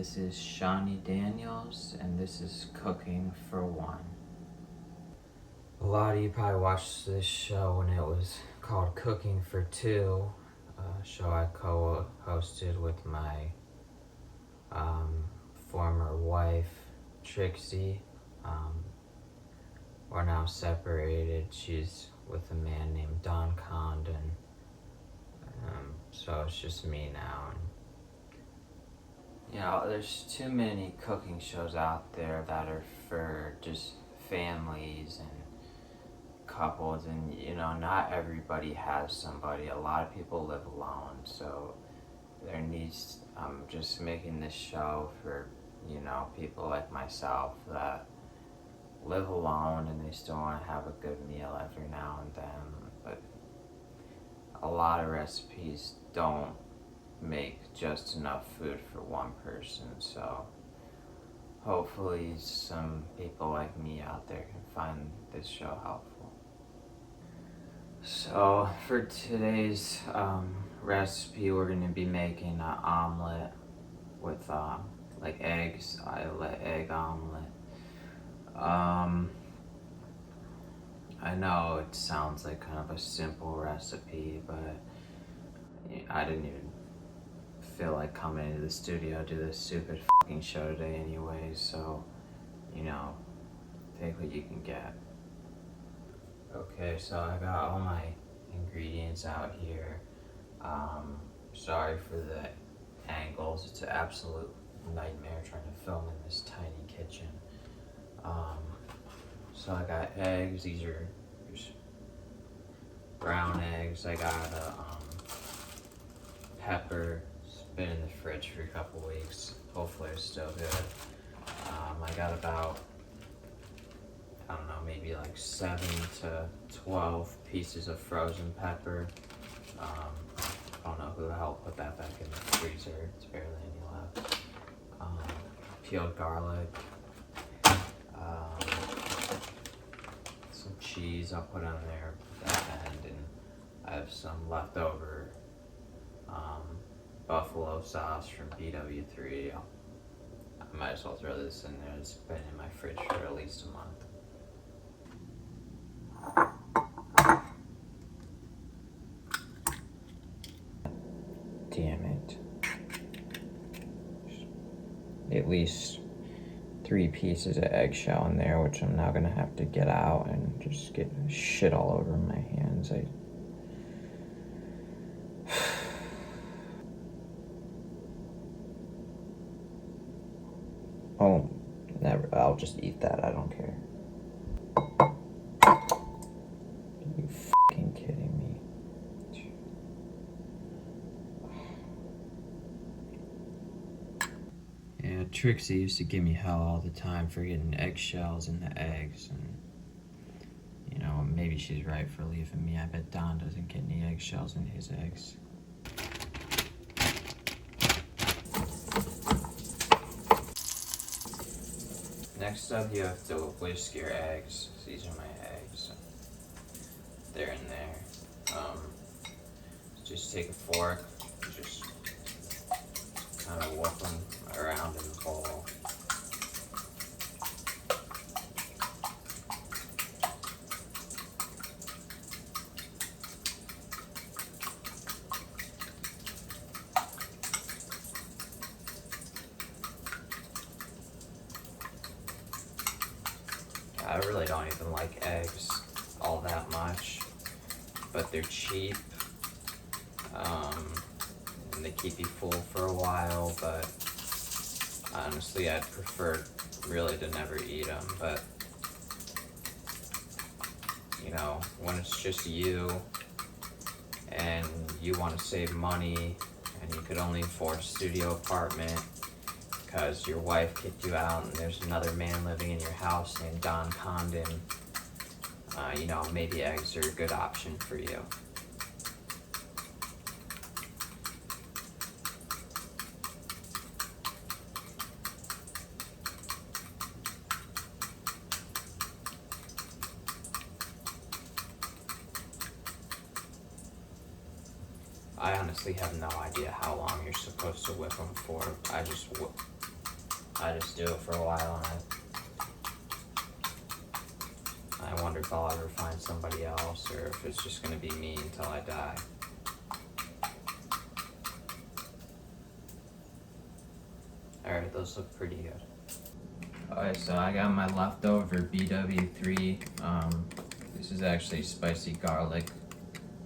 This is Shawnee Daniels, and this is Cooking for One. A lot of you probably watched this show when it was called Cooking for Two, a show I co-hosted with my former wife, Trixie. We're now separated. She's with a man named Don Condon. So it's just me now. And, you know, there's too many cooking shows out there that are for just families and couples, and you know, not everybody has somebody. A lot of people live alone, so I'm just making this show for, you know, people like myself that live alone and they still want to have a good meal every now and then, but a lot of recipes don't make just enough food for one person, so hopefully some people like me out there can find this show helpful. So for today's recipe, we're going to be making an omelet with like eggs, egg omelet. I know it sounds like kind of a simple recipe, but I didn't even feel like coming into the studio to do this stupid fucking show today anyway, so, you know, take what you can get. Okay, so I got all my ingredients out here. Sorry for the angles. It's an absolute nightmare trying to film in this tiny kitchen. So I got eggs. These are just brown eggs. I got a pepper. It's been in the fridge for a couple weeks. Hopefully it's still good. I got about, I don't know, maybe like 7 to 12 pieces of frozen pepper. I don't know who the hell put that back in the freezer. It's barely any left. Peeled garlic. Some cheese I'll put on there at the end, and I have some leftover buffalo sauce from BW3. I might as well throw this in there. It's been in my fridge for at least a month. Damn it. At least 3 pieces of eggshell in there, which I'm now gonna have to get out and just get shit all over my hands. Oh, never. I'll just eat that. I don't care. Are you fucking kidding me? Yeah, Trixie used to give me hell all the time for getting eggshells in the eggs, and you know, maybe she's right for leaving me. I bet Don doesn't get any eggshells in his eggs. Next up, you have to whisk your eggs. These are my eggs. They're in there. Just take a fork, just kind of whip them around in the bowl. I really don't even like eggs all that much, but they're cheap, and they keep you full for a while, but honestly I'd prefer really to never eat them. But you know, when it's just you and you want to save money and you could only afford a studio apartment because your wife kicked you out and there's another man living in your house named Don Condon, you know, maybe eggs are a good option for you. I honestly have no idea how long you're supposed to whip them for. I just I just do it for a while, and I wonder if I'll ever find somebody else, or if it's just gonna be me until I die. Alright, those look pretty good. Alright, so I got my leftover BW3. This is actually spicy garlic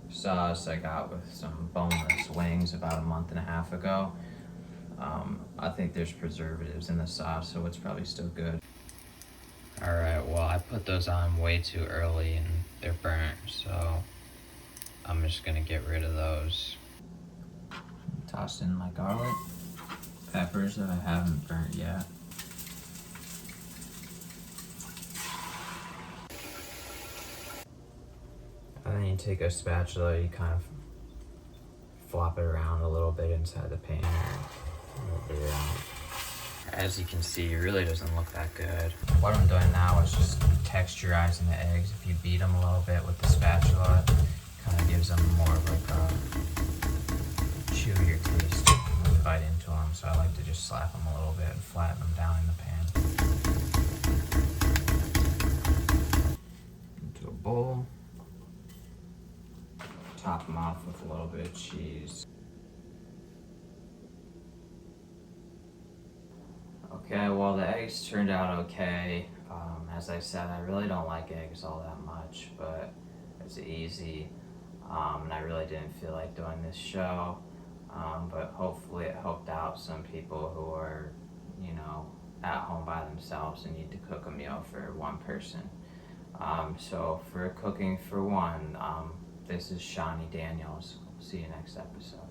sauce I got with some boneless wings about a month and a half ago. I think there's preservatives in the sauce, so it's probably still good. Alright, well, I put those on way too early and they're burnt, so I'm just gonna get rid of those. Toss in my garlic, peppers that I haven't burnt yet. And then you take a spatula, you kind of flop it around a little bit inside the pan, or move it around. As you can see, it really doesn't look that good. What I'm doing now is just texturizing the eggs. If you beat them a little bit with the spatula, it kind of gives them more of like a chewier taste when you bite into them. So I like to just slap them a little bit and flatten them down in the pan. Into a bowl. Top them off with a little bit of cheese. Okay, well, the eggs turned out okay. As I said, I really don't like eggs all that much, but it's easy, and I really didn't feel like doing this show, but hopefully it helped out some people who are, at home by themselves and need to cook a meal for one person. So for Cooking for One, this is Shawnee Daniels. See you next episode.